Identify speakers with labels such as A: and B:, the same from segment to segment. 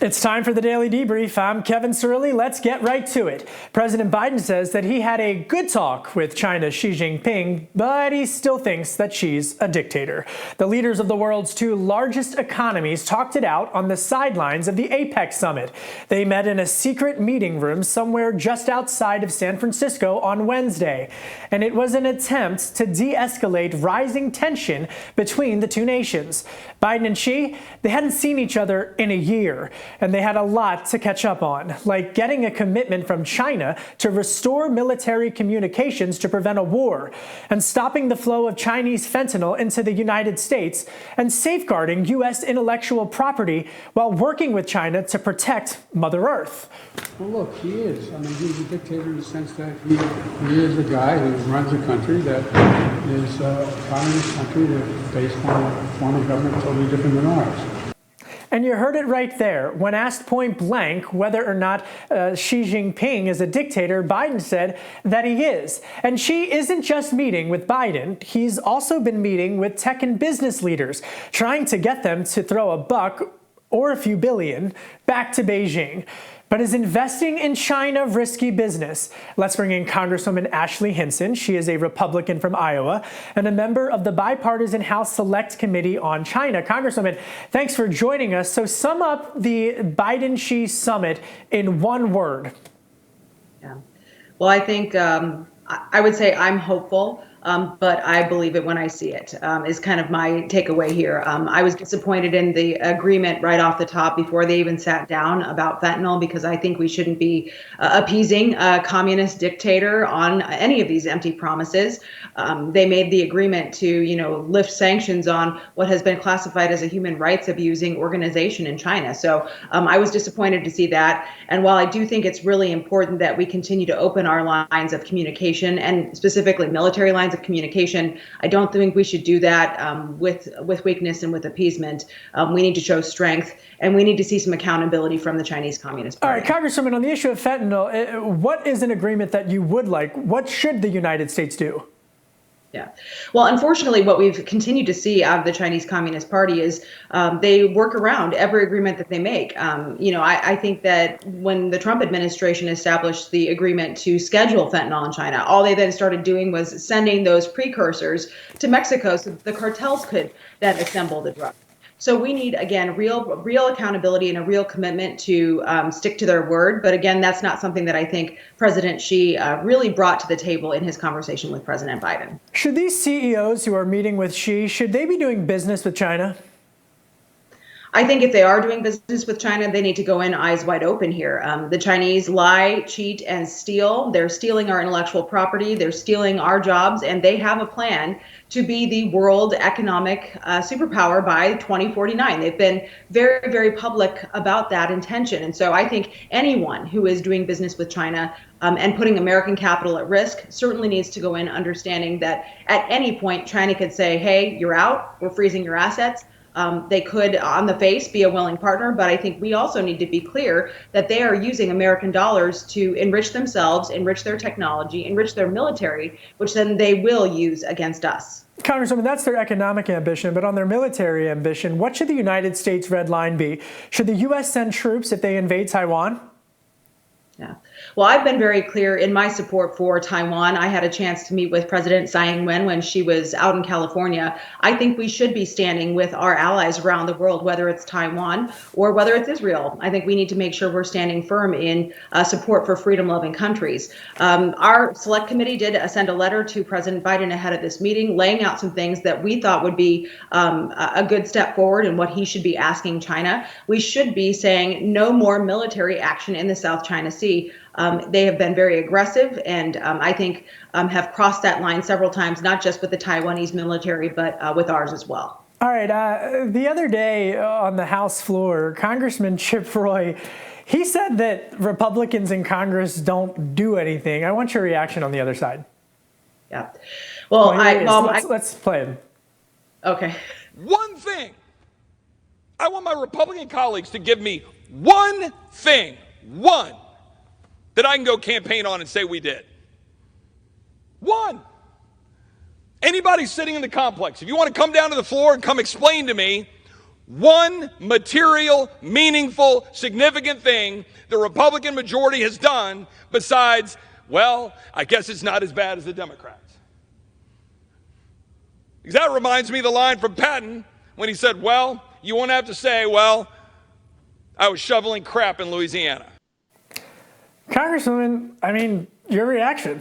A: It's time for the Daily Debrief. I'm Kevin Cirilli. Let's get right to it. President Biden says that he had a good talk with China's Xi Jinping, but he still thinks that Xi's a dictator. The leaders of the world's two largest economies talked it out on the sidelines of the APEC Summit. They met in a secret meeting room somewhere just outside of San Francisco on Wednesday, and it was an attempt to de-escalate rising tension between the two nations. Biden and Xi, they hadn't seen each other in a year, and they had a lot to catch up on, like getting a commitment from China to restore military communications to prevent a war, and stopping the flow of Chinese fentanyl into the United States, and safeguarding U.S. intellectual property while working with China to protect Mother Earth.
B: Well, look, he is. I mean, he's a dictator in the sense that he is the guy who runs a country that is a communist country that's based on a form of government totally different than ours.
A: And you heard it right there. When asked point blank whether or not Xi Jinping is a dictator, Biden said that he is. And Xi isn't just meeting with Biden. He's also been meeting with tech and business leaders, trying to get them to throw a buck or a few billion back to Beijing. But is investing in China risky business? Let's bring in Congresswoman Ashley Hinson. She is a Republican from Iowa and a member of the bipartisan House Select Committee on China. Congresswoman, thanks for joining us. So sum up the Biden-Xi summit in one word.
C: Yeah. Well, I think I would say I'm hopeful. But I believe it when I see it, is kind of my takeaway here. I was disappointed in the agreement right off the top before they even sat down about fentanyl, because I think we shouldn't be appeasing a communist dictator on any of these empty promises. They made the agreement to, lift sanctions on what has been classified as a human rights abusing organization in China. So I was disappointed to see that. And while I do think it's really important that we continue to open our lines of communication, and specifically military lines of communication, I don't think we should do that with weakness and with appeasement. We need to show strength, and we need to see some accountability from the Chinese Communist Party.
A: All right, Congresswoman, on the issue of fentanyl, what is an agreement that you would like? What should the United States do?
C: Yeah. Well, unfortunately, what we've continued to see out of the Chinese Communist Party is they work around every agreement that they make. I think that when the Trump administration established the agreement to schedule fentanyl in China, all they then started doing was sending those precursors to Mexico so that the cartels could then assemble the drug. So we need, again, real accountability and a real commitment to stick to their word. But again, that's not something that I think President Xi really brought to the table in his conversation with President Biden.
A: Should these CEOs who are meeting with Xi, should they be doing business with China?
C: I think if they are doing business with China, they need to go in eyes wide open here. The Chinese lie, cheat, and steal. They're stealing our intellectual property. They're stealing our jobs, and they have a plan to be the world economic superpower by 2049. They've been very, very public about that intention. And so I think anyone who is doing business with China and putting American capital at risk certainly needs to go in understanding that at any point, China could say, hey, you're out, we're freezing your assets. They could, on the face, be a willing partner, but I think we also need to be clear that they are using American dollars to enrich themselves, enrich their technology, enrich their military, which then they will use against us.
A: Congresswoman, that's their economic ambition, but on their military ambition, what should the United States' red line be? Should the U.S. send troops if they invade Taiwan?
C: Yeah. Well, I've been very clear in my support for Taiwan. I had a chance to meet with President Tsai Ing-wen when she was out in California. I think we should be standing with our allies around the world, whether it's Taiwan or whether it's Israel. I think we need to make sure we're standing firm in support for freedom-loving countries. Our select committee did send a letter to President Biden ahead of this meeting, laying out some things that we thought would be a good step forward in what he should be asking China. We should be saying no more military action in the South China Sea. They have been very aggressive and I think have crossed that line several times, not just with the Taiwanese military, but with ours as well.
A: All right. The other day on the House floor, Congressman Chip Roy, he said that Republicans in Congress don't do anything. I want your reaction on the other side.
C: Yeah. Well,
A: let's play it.
C: Okay.
D: One thing. I want my Republican colleagues to give me one thing, one, that I can go campaign on and say we did. One. Anybody sitting in the complex, if you want to come down to the floor and come explain to me one material, meaningful, significant thing the Republican majority has done besides, well, I guess it's not as bad as the Democrats. Because that reminds me of the line from Patton when he said, well, you won't have to say, well, I was shoveling crap in Louisiana.
A: Congresswoman, I mean, your reaction.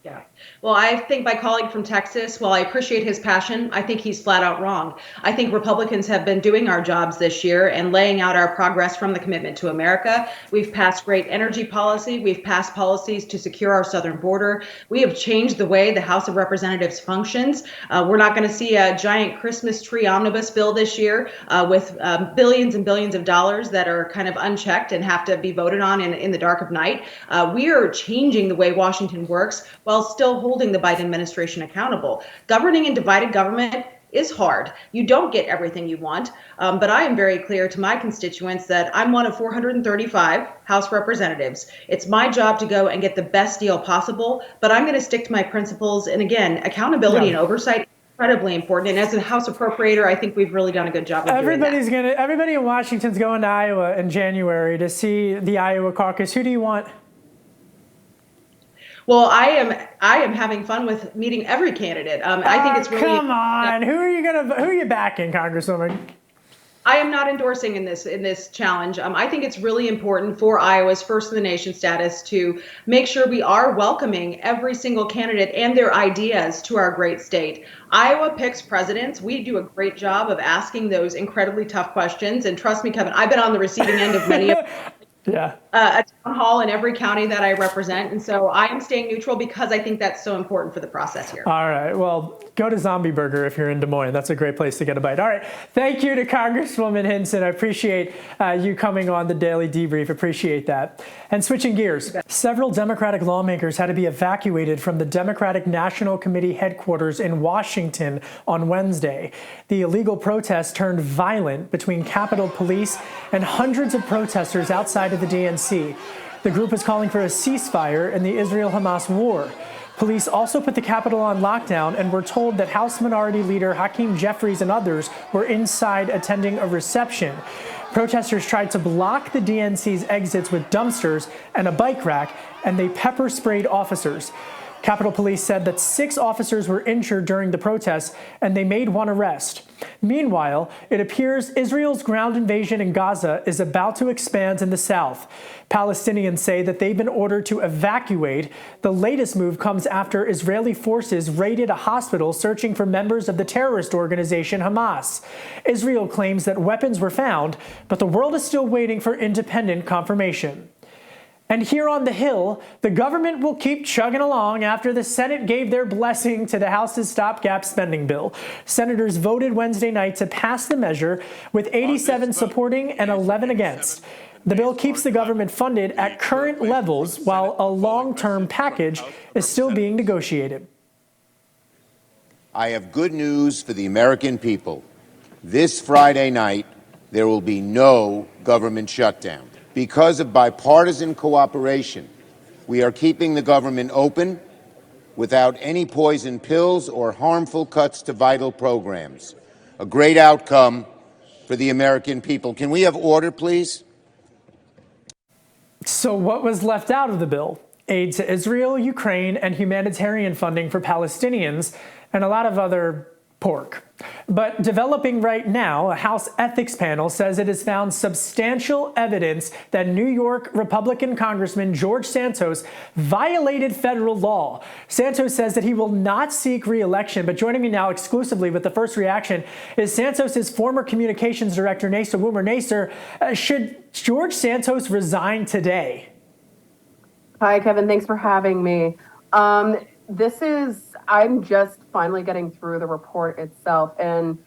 C: Yeah. Well, I think my colleague from Texas, while I appreciate his passion, I think he's flat out wrong. I think Republicans have been doing our jobs this year and laying out our progress from the commitment to America. We've passed great energy policy. We've passed policies to secure our southern border. We have changed the way the House of Representatives functions. We're not going to see a giant Christmas tree omnibus bill this year with billions and billions of dollars that are kind of unchecked and have to be voted on in the dark of night. We are changing the way Washington works while still holding the Biden administration accountable. Governing in divided government is hard. You don't get everything you want, but I am very clear to my constituents that I'm one of 435 House representatives. It's my job to go and get the best deal possible, but I'm going to stick to my principles. And again, accountability and oversight is incredibly important. And as a House appropriator, I think we've really done a good job of doing that.
A: Everybody in Washington's going to Iowa in January to see the Iowa caucus. Who do you want?
C: Well, I am having fun with meeting every candidate. I think it's really.
A: Come on, who are you backing, Congresswoman?
C: I am not endorsing in this challenge. I think it's really important for Iowa's first in the nation status to make sure we are welcoming every single candidate and their ideas to our great state. Iowa picks presidents. We do a great job of asking those incredibly tough questions. And trust me, Kevin, I've been on the receiving end of many of
A: a
C: town hall in every county that I represent. And so I am staying neutral because I think that's so important for the process here.
A: All right. Well, go to Zombie Burger if you're in Des Moines. That's a great place to get a bite. All right. Thank you to Congresswoman Hinson. I appreciate you coming on the Daily Debrief. Appreciate that. And switching gears, several Democratic lawmakers had to be evacuated from the Democratic National Committee headquarters in Washington on Wednesday. The illegal protest turned violent between Capitol Police and hundreds of protesters outside of the DNC. The group is calling for a ceasefire in the Israel-Hamas war. Police also put the Capitol on lockdown and were told that House Minority Leader Hakeem Jeffries and others were inside attending a reception. Protesters tried to block the DNC's exits with dumpsters and a bike rack, and they pepper sprayed officers. Capitol Police said that 6 officers were injured during the protests, and they made one arrest. Meanwhile, it appears Israel's ground invasion in Gaza is about to expand in the south. Palestinians say that they've been ordered to evacuate. The latest move comes after Israeli forces raided a hospital searching for members of the terrorist organization Hamas. Israel claims that weapons were found, but the world is still waiting for independent confirmation. And here on the Hill, the government will keep chugging along after the Senate gave their blessing to the House's stopgap spending bill. Senators voted Wednesday night to pass the measure, with 87 supporting and 11 against. The bill keeps the government funded at current levels while a long-term package is still being negotiated.
E: I have good news for the American people. This Friday night, there will be no government shutdown. Because of bipartisan cooperation, we are keeping the government open without any poison pills or harmful cuts to vital programs. A great outcome for the American people. Can we have order, please?
A: So what was left out of the bill? Aid to Israel, Ukraine, and humanitarian funding for Palestinians, and a lot of other pork. But developing right now, a House ethics panel says it has found substantial evidence that New York Republican Congressman George Santos violated federal law. Santos says that he will not seek re-election, but joining me now exclusively with the first reaction is Santos's former communications director, Naysa Woomer. Naysa, should George Santos resign today?
F: Hi, Kevin. Thanks for having me. I'm just finally getting through the report itself. And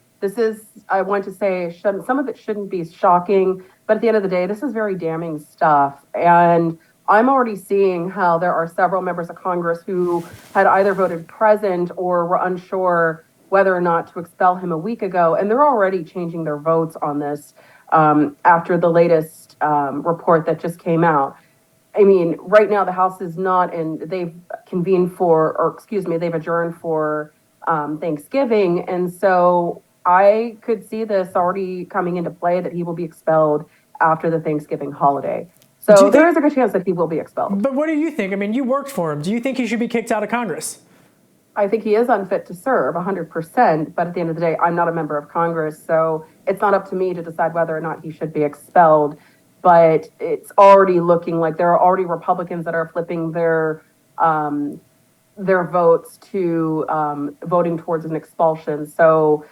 F: I want to say, some of it shouldn't be shocking, but at the end of the day, this is very damning stuff. And I'm already seeing how there are several members of Congress who had either voted present or were unsure whether or not to expel him a week ago. And they're already changing their votes on this after the latest report that just came out. I mean, right now the House is not, and they've they've adjourned for Thanksgiving. And so I could see this already coming into play that he will be expelled after the Thanksgiving holiday. So there is a good chance that he will be expelled.
A: But what do you think? I mean, you worked for him. Do you think he should be kicked out of Congress?
F: I think he is unfit to serve 100%, but at the end of the day, I'm not a member of Congress, so it's not up to me to decide whether or not he should be expelled. But it's already looking like there are already Republicans that are flipping their votes to voting towards an expulsion. So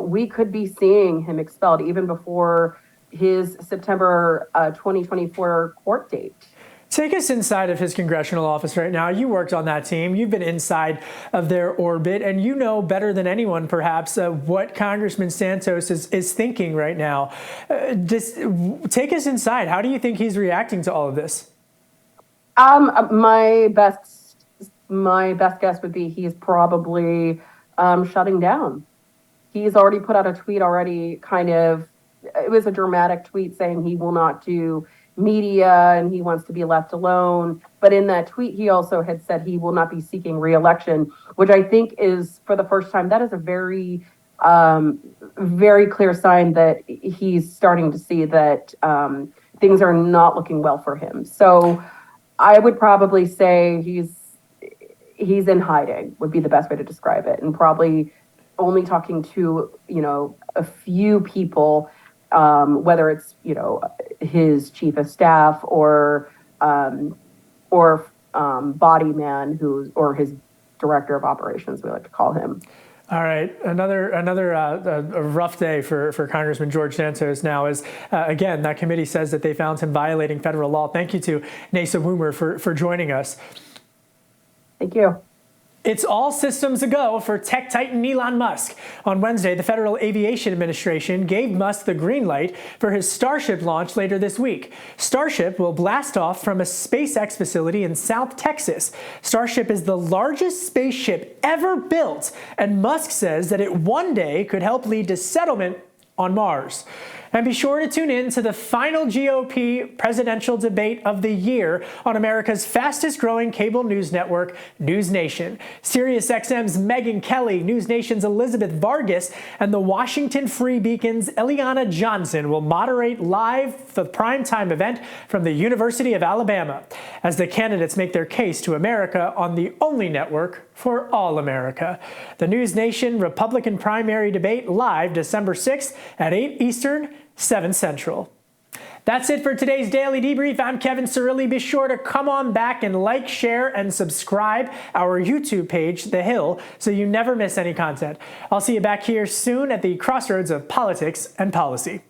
F: we could be seeing him expelled even before his September 2024 court date.
A: Take us inside of his congressional office right now. You worked on that team. You've been inside of their orbit, and you know better than anyone, perhaps, what Congressman Santos is thinking right now. Just take us inside. How do you think he's reacting to all of this?
F: My best guess would be he's probably shutting down. He's already put out a tweet already, it was a dramatic tweet saying he will not do media and he wants to be left alone. But in that tweet, he also had said he will not be seeking re-election, which I think is, for the first time, that is a very, very clear sign that he's starting to see that things are not looking well for him. So I would probably say he's in hiding would be the best way to describe it, and probably only talking to, a few people, whether it's, his chief of staff or body man or his director of operations, we like to call him.
A: All right, another a rough day for Congressman George Santos now is, again, that committee says that they found him violating federal law. Thank you to Naysa Woomer for joining us.
F: Thank you.
A: It's all systems a go for tech titan Elon Musk. On Wednesday, the Federal Aviation Administration gave Musk the green light for his Starship launch later this week. Starship will blast off from a SpaceX facility in South Texas. Starship is the largest spaceship ever built, and Musk says that it one day could help lead to settlement on Mars. And be sure to tune in to the final GOP presidential debate of the year on America's fastest growing cable news network, News Nation. SiriusXM's Megyn Kelly, News Nation's Elizabeth Vargas, and the Washington Free Beacon's Eliana Johnson will moderate live the primetime event from the University of Alabama as the candidates make their case to America on the only network for all America. The News Nation Republican primary debate live December 6th at 8 Eastern, 7 Central. That's it for today's Daily Debrief. I'm Kevin Cirilli. Be sure to come on back and like, share, and subscribe our YouTube page, The Hill, so you never miss any content. I'll see you back here soon at the crossroads of politics and policy.